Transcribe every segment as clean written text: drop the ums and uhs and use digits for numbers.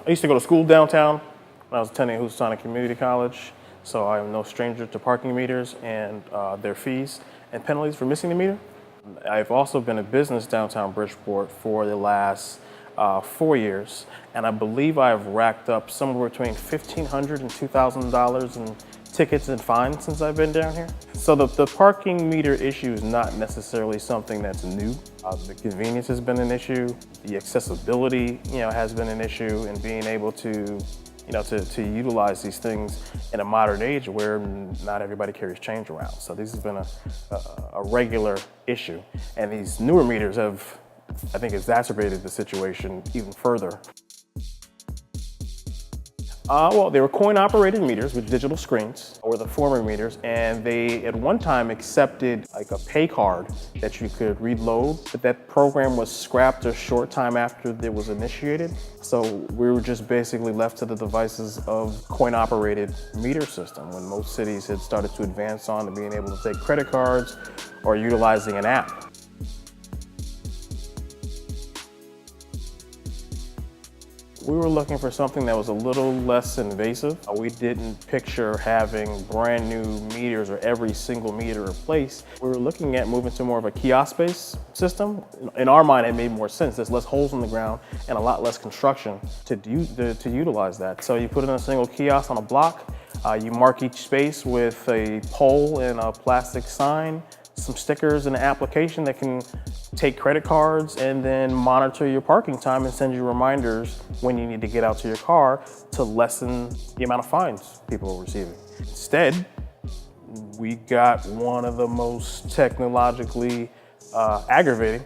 I used to go to school downtown when I was attending Housatonic Community College, so I am no stranger to parking meters and their fees and penalties for missing the meter. I've also been in business downtown Bridgeport for the last 4 years, and I believe I've racked up somewhere between $1,500 and $2,000 in tickets and fines since I've been down here. So the parking meter issue is not necessarily something that's new. The convenience has been an issue. The accessibility, has been an issue, and being able to, to utilize these things in a modern age where not everybody carries change around. So this has been a regular issue, and these newer meters have, I think, exacerbated the situation even further. Well, they were coin-operated meters with digital screens, or the former meters, and they at one time accepted like a pay card that you could reload, but that program was scrapped a short time after it was initiated. So we were just basically left to the devices of coin-operated meter system when most cities had started to advance on to being able to take credit cards or utilizing an app. We were looking for something that was a little less invasive. We didn't picture having brand new meters or every single meter replaced. We were looking at moving to more of a kiosk-based system. In our mind, it made more sense. There's less holes in the ground and a lot less construction to utilize that. So you put in a single kiosk on a block, you mark each space with a pole and a plastic sign, some stickers and an application that can take credit cards and then monitor your parking time and send you reminders when you need to get out to your car to lessen the amount of fines people are receiving. Instead, we got one of the most technologically aggravating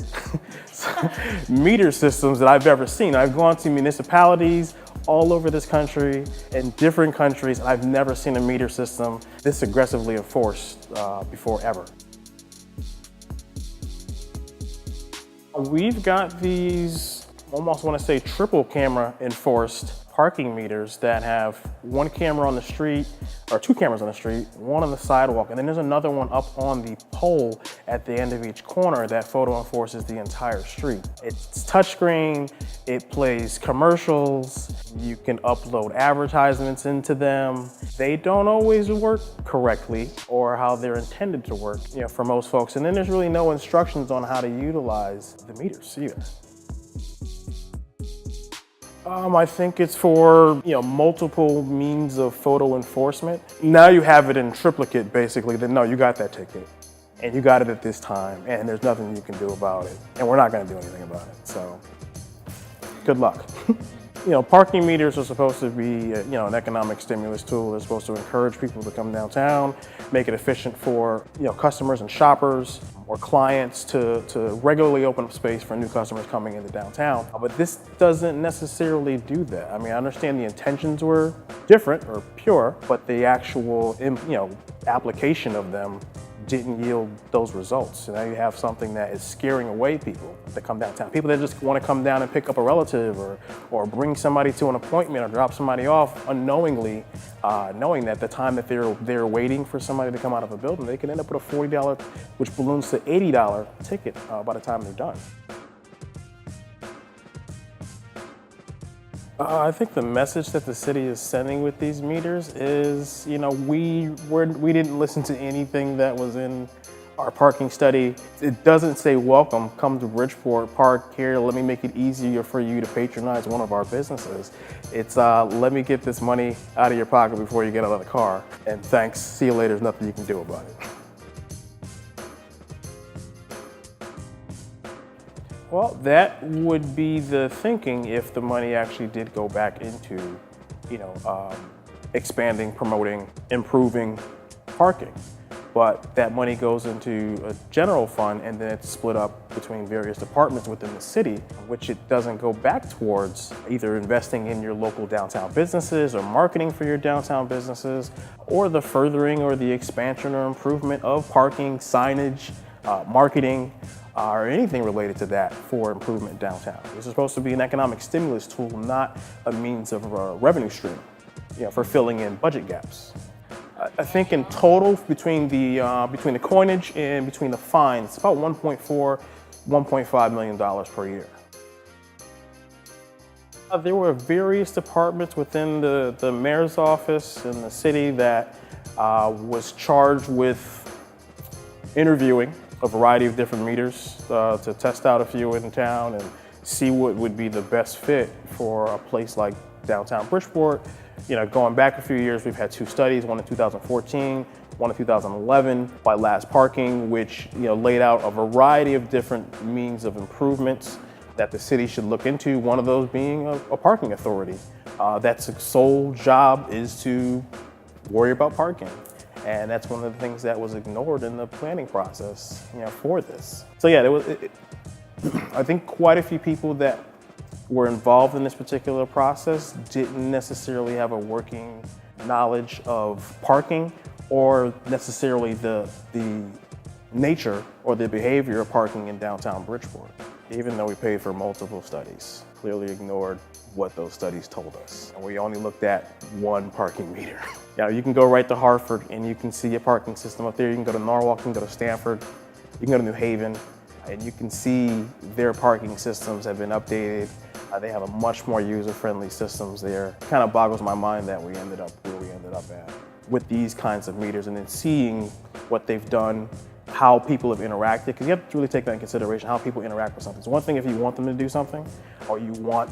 meter systems that I've ever seen. I've gone to municipalities all over this country, in different countries, and I've never seen a meter system this aggressively enforced before ever. We've got these, almost want to say triple camera enforced parking meters that have one camera on the street, or two cameras on the street, one on the sidewalk, and then there's another one up on the pole at the end of each corner that photo enforces the entire street. It's touchscreen, it plays commercials, you can upload advertisements into them. They don't always work correctly or how they're intended to work, for most folks. And then there's really no instructions on how to utilize the meters either. I think it's for, multiple means of photo enforcement. Now you have it in triplicate, basically, that no, you got that ticket, and you got it at this time, and there's nothing you can do about it, and we're not gonna do anything about it, so good luck. Parking meters are supposed to be, an economic stimulus tool. They're supposed to encourage people to come downtown, make it efficient for, customers and shoppers or clients to regularly open up space for new customers coming into downtown. But this doesn't necessarily do that. I mean, I understand the intentions were different or pure, but the actual, application of them didn't yield those results. So now you have something that is scaring away people that come downtown. People that just want to come down and pick up a relative or bring somebody to an appointment or drop somebody off unknowingly, knowing that the time that they're waiting for somebody to come out of a building, they can end up with a $40, which balloons to $80 ticket by the time they're done. I think the message that the city is sending with these meters is, we didn't listen to anything that was in our parking study. It doesn't say, welcome, come to Bridgeport, park here, let me make it easier for you to patronize one of our businesses. It's, let me get this money out of your pocket before you get out of the car. And thanks, see you later, there's nothing you can do about it. Well, that would be the thinking if the money actually did go back into, expanding, promoting, improving parking. But that money goes into a general fund and then it's split up between various departments within the city, which it doesn't go back towards either investing in your local downtown businesses or marketing for your downtown businesses, or the furthering or the expansion or improvement of parking, signage, marketing, or anything related to that for improvement downtown. This is supposed to be an economic stimulus tool, not a means of a revenue stream, for filling in budget gaps. I think in total, between the coinage and between the fines, it's about $1.4, $1.5 million per year. There were various departments within the mayor's office in the city that was charged with interviewing a variety of different meters to test out a few in town and see what would be the best fit for a place like downtown Bridgeport. You know, going back a few years, we've had two studies, one in 2014, one in 2011 by Last Parking, which laid out a variety of different means of improvements that the city should look into, one of those being a parking authority. That's sole job is to worry about parking. And that's one of the things that was ignored in the planning process for this. So yeah, I think quite a few people that were involved in this particular process didn't necessarily have a working knowledge of parking or necessarily the nature or the behavior of parking in downtown Bridgeport. Even though we paid for multiple studies, clearly ignored what those studies told us. And we only looked at one parking meter. You can go right to Hartford and you can see a parking system up there. You can go to Norwalk, you can go to Stanford, you can go to New Haven, and you can see their parking systems have been updated. They have a much more user-friendly systems there. It kind of boggles my mind that we ended up where we ended up at with these kinds of meters, and then seeing what they've done, how people have interacted, because you have to really take that in consideration, how people interact with something. It's one thing if you want them to do something, or you want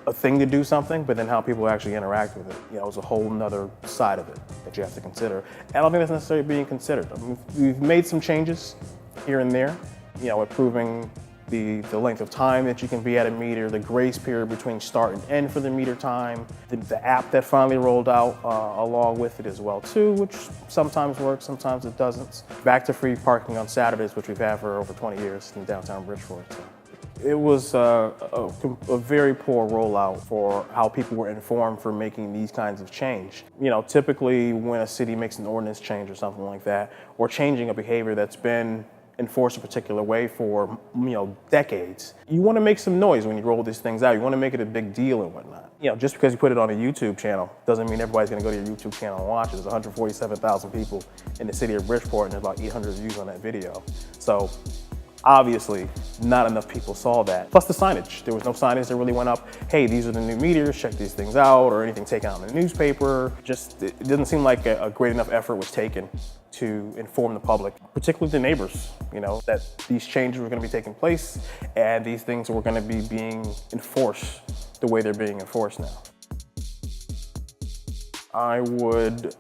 a thing to do something, but then how people actually interact with it. It's a whole nother side of it that you have to consider. And I don't think that's necessarily being considered. I mean, we've made some changes here and there, improving the length of time that you can be at a meter, the grace period between start and end for the meter time, the app that finally rolled out along with it as well too, which sometimes works, sometimes it doesn't. Back to free parking on Saturdays, which we've had for over 20 years in downtown Bridgeport. So it was a very poor rollout for how people were informed for making these kinds of change. Typically when a city makes an ordinance change or something like that, or changing a behavior that's been enforced a particular way for decades, you want to make some noise when you roll these things out. You want to make it a big deal and whatnot. Just because you put it on a YouTube channel doesn't mean everybody's going to go to your YouTube channel and watch it. There's 147,000 people in the city of Bridgeport, and there's about 800 views on that video. So obviously, not enough people saw that. Plus the signage. There was no signage that really went up, hey, these are the new meters, check these things out, or anything taken out in the newspaper. It didn't seem like a great enough effort was taken to inform the public, particularly the neighbors, that these changes were going to be taking place and these things were going to be being enforced the way they're being enforced now. I would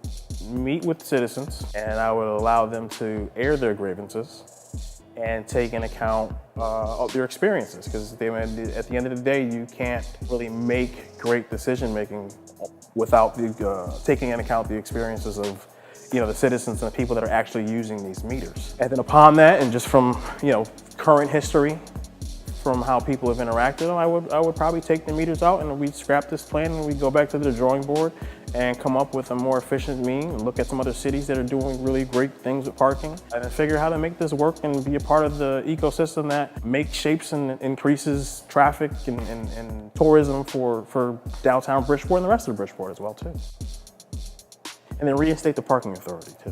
meet with citizens and I would allow them to air their grievances and take into account of their experiences, because at the end of the day, you can't really make great decision making without taking into account the experiences of the citizens and the people that are actually using these meters. And then upon that, and just from current history, from how people have interacted, I would probably take the meters out and we'd scrap this plan and we'd go back to the drawing board and come up with a more efficient mean and look at some other cities that are doing really great things with parking and then figure how to make this work and be a part of the ecosystem that makes shapes and increases traffic and tourism for downtown Bridgeport and the rest of Bridgeport as well too. And then reinstate the parking authority too.